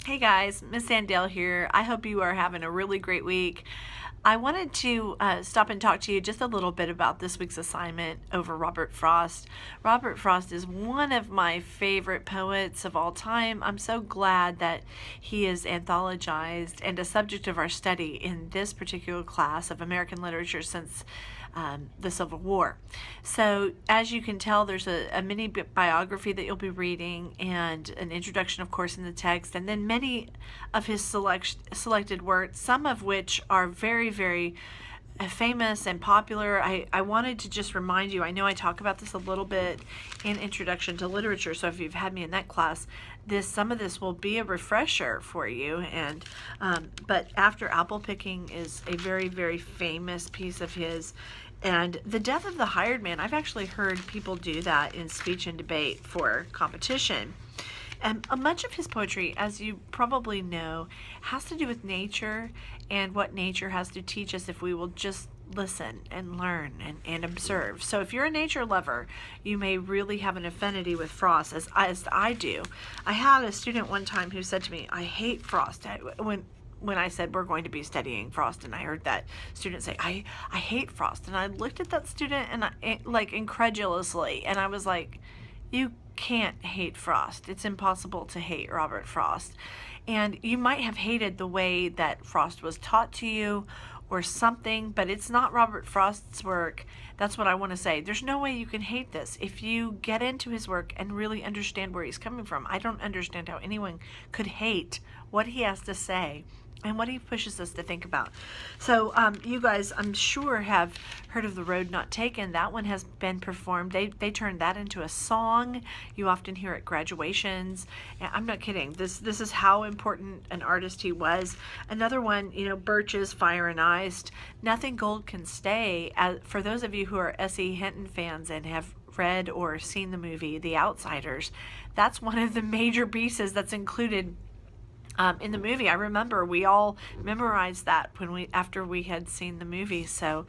Hey guys, Miss Sandell here. I hope you are having a really great week. I wanted to stop and talk to you just a little bit about this week's assignment over Robert Frost. Robert Frost is one of my favorite poets of all time. I'm so glad that he is anthologized and a subject of our study in this particular class of American literature since the Civil War. So, as you can tell, there's a mini biography that you'll be reading, and an introduction, of course, in the text, and then many of his selected works, some of which are very, very famous and popular. I wanted to just remind you, I know I talk about this a little bit in Introduction to Literature, so if you've had me in that class, some of this will be a refresher for you. And but After Apple Picking is a very, very famous piece of his. And The Death of the Hired Man, I've actually heard people do that in speech and debate for competition. And much of his poetry, as you probably know, has to do with nature and what nature has to teach us if we will just listen and learn and observe. So if you're a nature lover, you may really have an affinity with Frost, as I do. I had a student one time who said to me, I hate Frost. When I said we're going to be studying Frost, and I heard that student say, I hate Frost. And I looked at that student and like incredulously, and I was like, you can't hate Frost. It's impossible to hate Robert Frost. And you might have hated the way that Frost was taught to you or something, but it's not Robert Frost's work. That's what I want to say. There's no way you can hate this if you get into his work and really understand where he's coming from. I don't understand how anyone could hate what he has to say and what he pushes us to think about. So you guys, I'm sure, have heard of The Road Not Taken. That one has been performed. They turned that into a song. You often hear at graduations. And I'm not kidding. This is how important an artist he was. Another one, Birch's Fire and Ice. Nothing Gold Can Stay. For those of you who are S.E. Hinton fans and have read or seen the movie The Outsiders, that's one of the major pieces that's included in the movie. I remember we all memorized that after we had seen the movie. So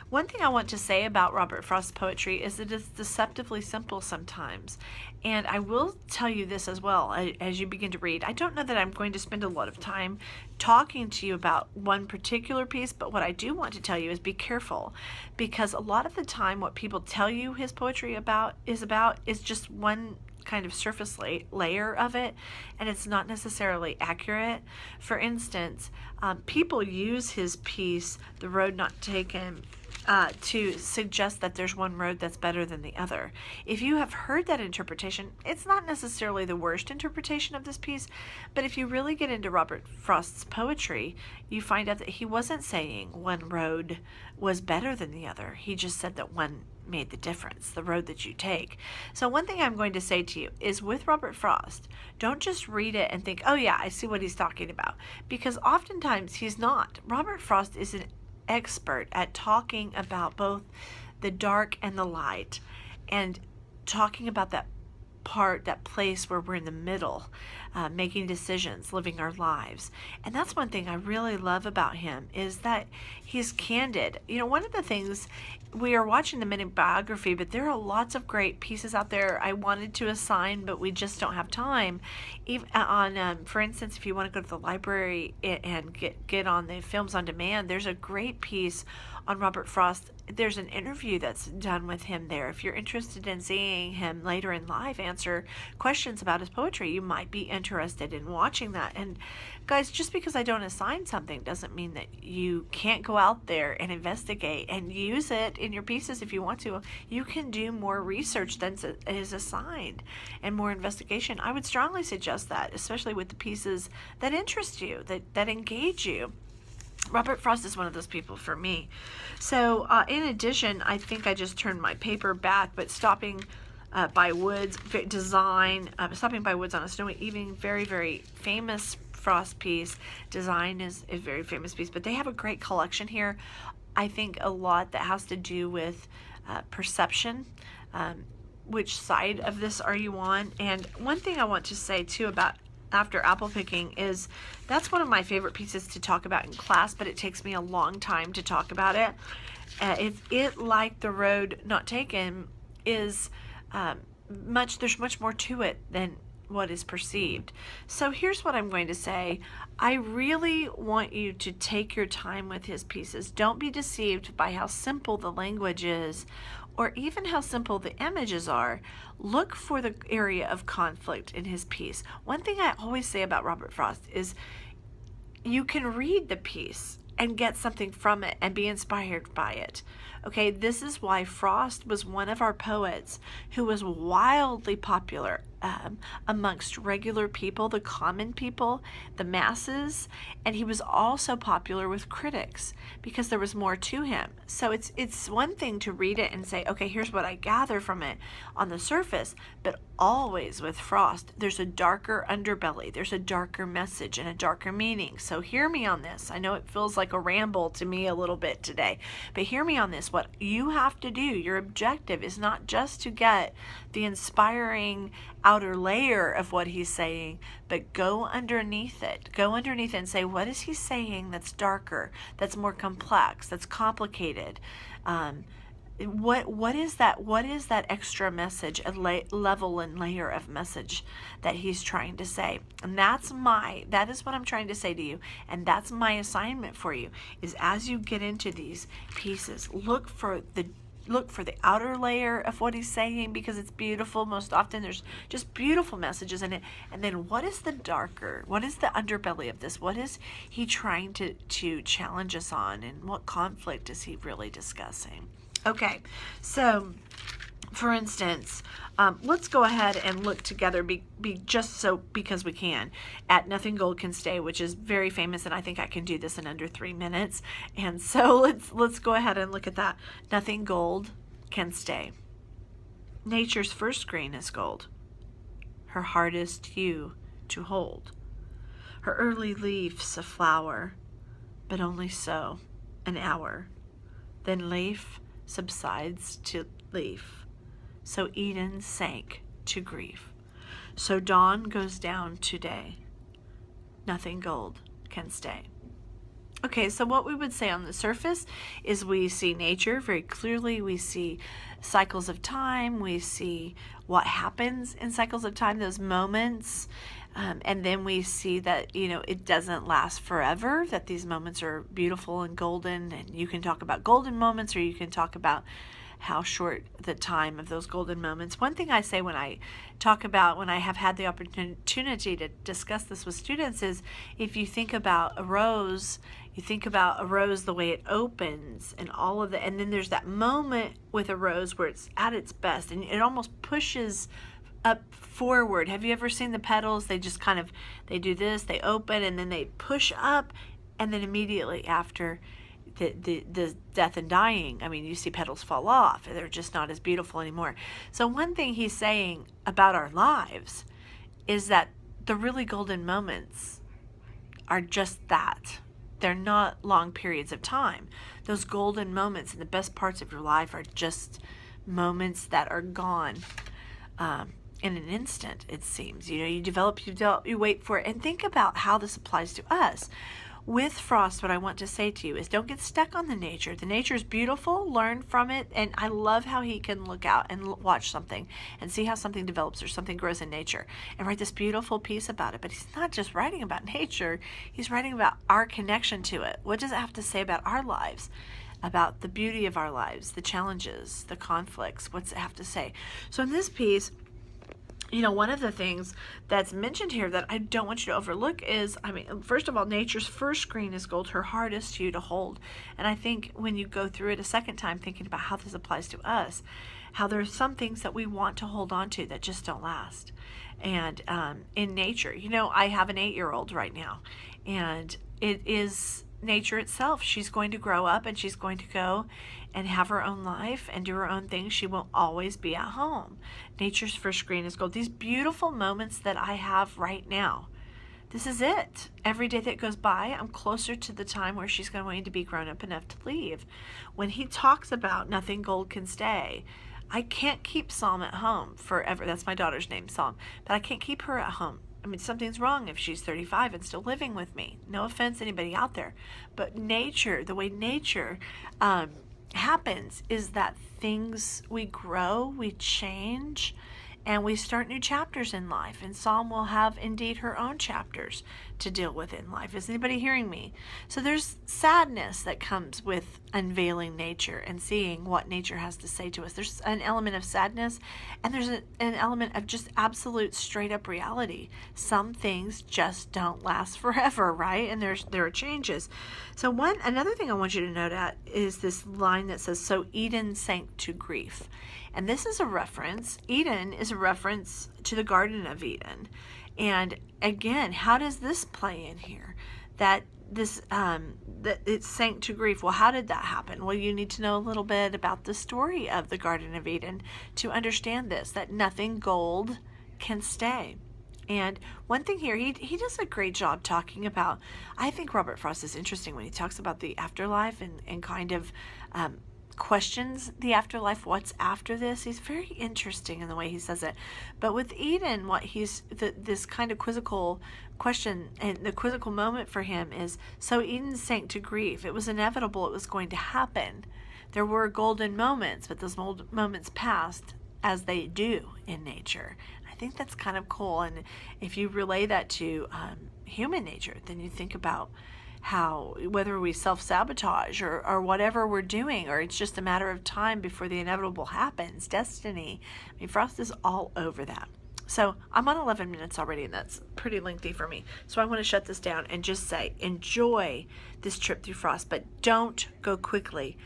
one thing I want to say about Robert Frost's poetry is it is deceptively simple sometimes. And I will tell you this as well as you begin to read. I don't know that I'm going to spend a lot of time talking to you about one particular piece, but what I do want to tell you is be careful, because a lot of the time what people tell you his poetry is just one kind of surface layer of it, and it's not necessarily accurate. For instance, people use his piece, The Road Not Taken, to suggest that there's one road that's better than the other. If you have heard that interpretation, it's not necessarily the worst interpretation of this piece, but if you really get into Robert Frost's poetry, you find out that he wasn't saying one road was better than the other. He just said that one made the difference, the road that you take. So one thing I'm going to say to you is, with Robert Frost, don't just read it and think, oh yeah, I see what he's talking about, because oftentimes he's not. Robert Frost is an expert at talking about both the dark and the light, and talking about that place where we're in the middle, making decisions, living our lives. And that's one thing I really love about him, is that he's candid. One of the things, we are watching the mini biography, but there are lots of great pieces out there I wanted to assign, but we just don't have time. Even for instance, if you want to go to the library and get on the Films on Demand, there's a great piece on Robert Frost. There's an interview that's done with him there. If you're interested in seeing him later in life answer questions about his poetry, you might be interested in watching that. And guys, just because I don't assign something doesn't mean that you can't go out there and investigate and use it in your pieces if you want to. You can do more research than is assigned and more investigation. I would strongly suggest that, especially with the pieces that interest you, that engage you. Robert Frost is one of those people for me. So in addition, I think I just turned my paper back, but Stopping by Woods Stopping by Woods on a Snowy Evening, very, very famous Frost piece. Design is a very famous piece, but they have a great collection here. I think a lot that has to do with perception. Which side of this are you on? And one thing I want to say too about After Apple Picking is that's one of my favorite pieces to talk about in class, but it takes me a long time to talk about it. Like The Road Not Taken, is there's much more to it than what is perceived. So here's what I'm going to say. I really want you to take your time with his pieces. Don't be deceived by how simple the language is, or even how simple the images are. Look for the area of conflict in his piece. One thing I always say about Robert Frost is you can read the piece and get something from it and be inspired by it. Okay, this is why Frost was one of our poets who was wildly popular amongst regular people, the common people, the masses, and he was also popular with critics because there was more to him. So it's one thing to read it and say, okay, here's what I gather from it on the surface, but always with Frost, there's a darker underbelly, there's a darker message and a darker meaning. So hear me on this. I know it feels like a ramble to me a little bit today, but hear me on this. What you have to do, your objective is not just to get the inspiring outer layer of what he's saying, but go underneath it. Go underneath it and say, what is he saying that's darker, that's more complex, that's complicated? What is that extra message, a level and layer of message that he's trying to say? And that is what I'm trying to say to you, and that's my assignment for you, is as you get into these pieces, look for the outer layer of what he's saying, because it's beautiful. Most often there's just beautiful messages in it. And then what is the darker, what is the underbelly of this? What is he trying to challenge us on, and what conflict is he really discussing? Okay, so for instance, let's go ahead and look together, because we can, at Nothing Gold Can Stay, which is very famous, and I think I can do this in under 3 minutes. And so let's go ahead and look at that. Nothing gold can stay. Nature's first green is gold, her hardest hue to hold. Her early leaf's a flower, but only so, an hour. Then leaf subsides to leaf. So Eden sank to grief. So dawn goes down to day. Nothing gold can stay. Okay, so what we would say on the surface is we see nature very clearly. We see cycles of time. We see what happens in cycles of time, those moments. And then we see that, it doesn't last forever, that these moments are beautiful and golden. And you can talk about golden moments, or you can talk about how short the time of those golden moments. One thing I say when I have had the opportunity to discuss this with students is, if you think about a rose, the way it opens and all of and then there's that moment with a rose where it's at its best and it almost pushes up forward. Have you ever seen the petals? They just they do this, they open and then they push up, and then immediately after the death and dying, you see petals fall off. They're just not as beautiful anymore. So one thing he's saying about our lives is that the really golden moments are just that. They're not long periods of time. Those golden moments and the best parts of your life are just moments that are gone in an instant, it seems. You develop, you wait for it. And think about how this applies to us. With Frost, what I want to say to you is, don't get stuck on the nature. The nature is beautiful. Learn from it. And I love how he can look out and watch something and see how something develops or something grows in nature and write this beautiful piece about it. But he's not just writing about nature. He's writing about our connection to it. What does it have to say about our lives? About the beauty of our lives, the challenges, the conflicts. What's it have to say? So in this piece, one of the things that's mentioned here that I don't want you to overlook is, first of all, nature's first green is gold, her hardest hue to hold. And I think when you go through it a second time, thinking about how this applies to us, how there's some things that we want to hold on to that just don't last. And in nature, I have an 8-year-old right now, and it is nature itself. She's going to grow up and she's going to go and have her own life and do her own thing. She won't always be at home. Nature's first green is gold. These beautiful moments that I have right now, this is it. Every day that goes by, I'm closer to the time where she's going to be grown up enough to leave. When he talks about nothing gold can stay, I can't keep Psalm at home forever. That's my daughter's name, Psalm. But I can't keep her at home. Something's wrong if she's 35 and still living with me. No offense, anybody out there. But nature, the way nature happens is that we grow, we change, and we start new chapters in life, and Psalm will have indeed her own chapters to deal with in life. Is anybody hearing me? So there's sadness that comes with unveiling nature and seeing what nature has to say to us. There's an element of sadness, and there's an element of just absolute straight up reality. Some things just don't last forever, right? And there are changes. So another thing I want you to note at is this line that says, "So Eden sank to grief." And this is a reference. Eden is a reference to the Garden of Eden. And again, how does this play in here? That it sank to grief. Well, how did that happen? Well, you need to know a little bit about the story of the Garden of Eden to understand this, that nothing gold can stay. And one thing here, he does a great job talking about, I think Robert Frost is interesting when he talks about the afterlife and kind of questions the afterlife, what's after this. He's very interesting in the way he says it. But with Eden, this kind of quizzical question and the quizzical moment for him is, so Eden sank to grief. It was inevitable. It was going to happen. There were golden moments, but those moments passed, as they do in nature. I think that's kind of cool. And if you relay that to human nature, then you think about how, whether we self-sabotage or whatever we're doing, or it's just a matter of time before the inevitable happens, destiny. I mean, Frost is all over that. So I'm on 11 minutes already, and that's pretty lengthy for me. So I want to shut this down and just say, enjoy this trip through Frost, but don't go quickly.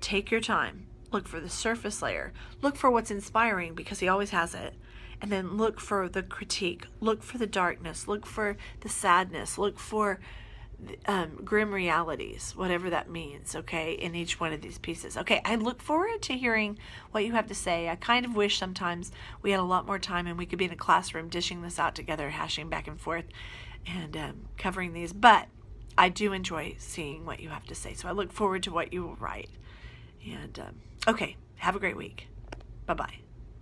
Take your time. Look for the surface layer. Look for what's inspiring, because he always has it. And then look for the critique. Look for the darkness. Look for the sadness. Look for grim realities, whatever that means, okay, in each one of these pieces. Okay, I look forward to hearing what you have to say. I kind of wish sometimes we had a lot more time and we could be in a classroom dishing this out together, hashing back and forth and covering these, but I do enjoy seeing what you have to say, so I look forward to what you will write. And okay, have a great week. Bye-bye.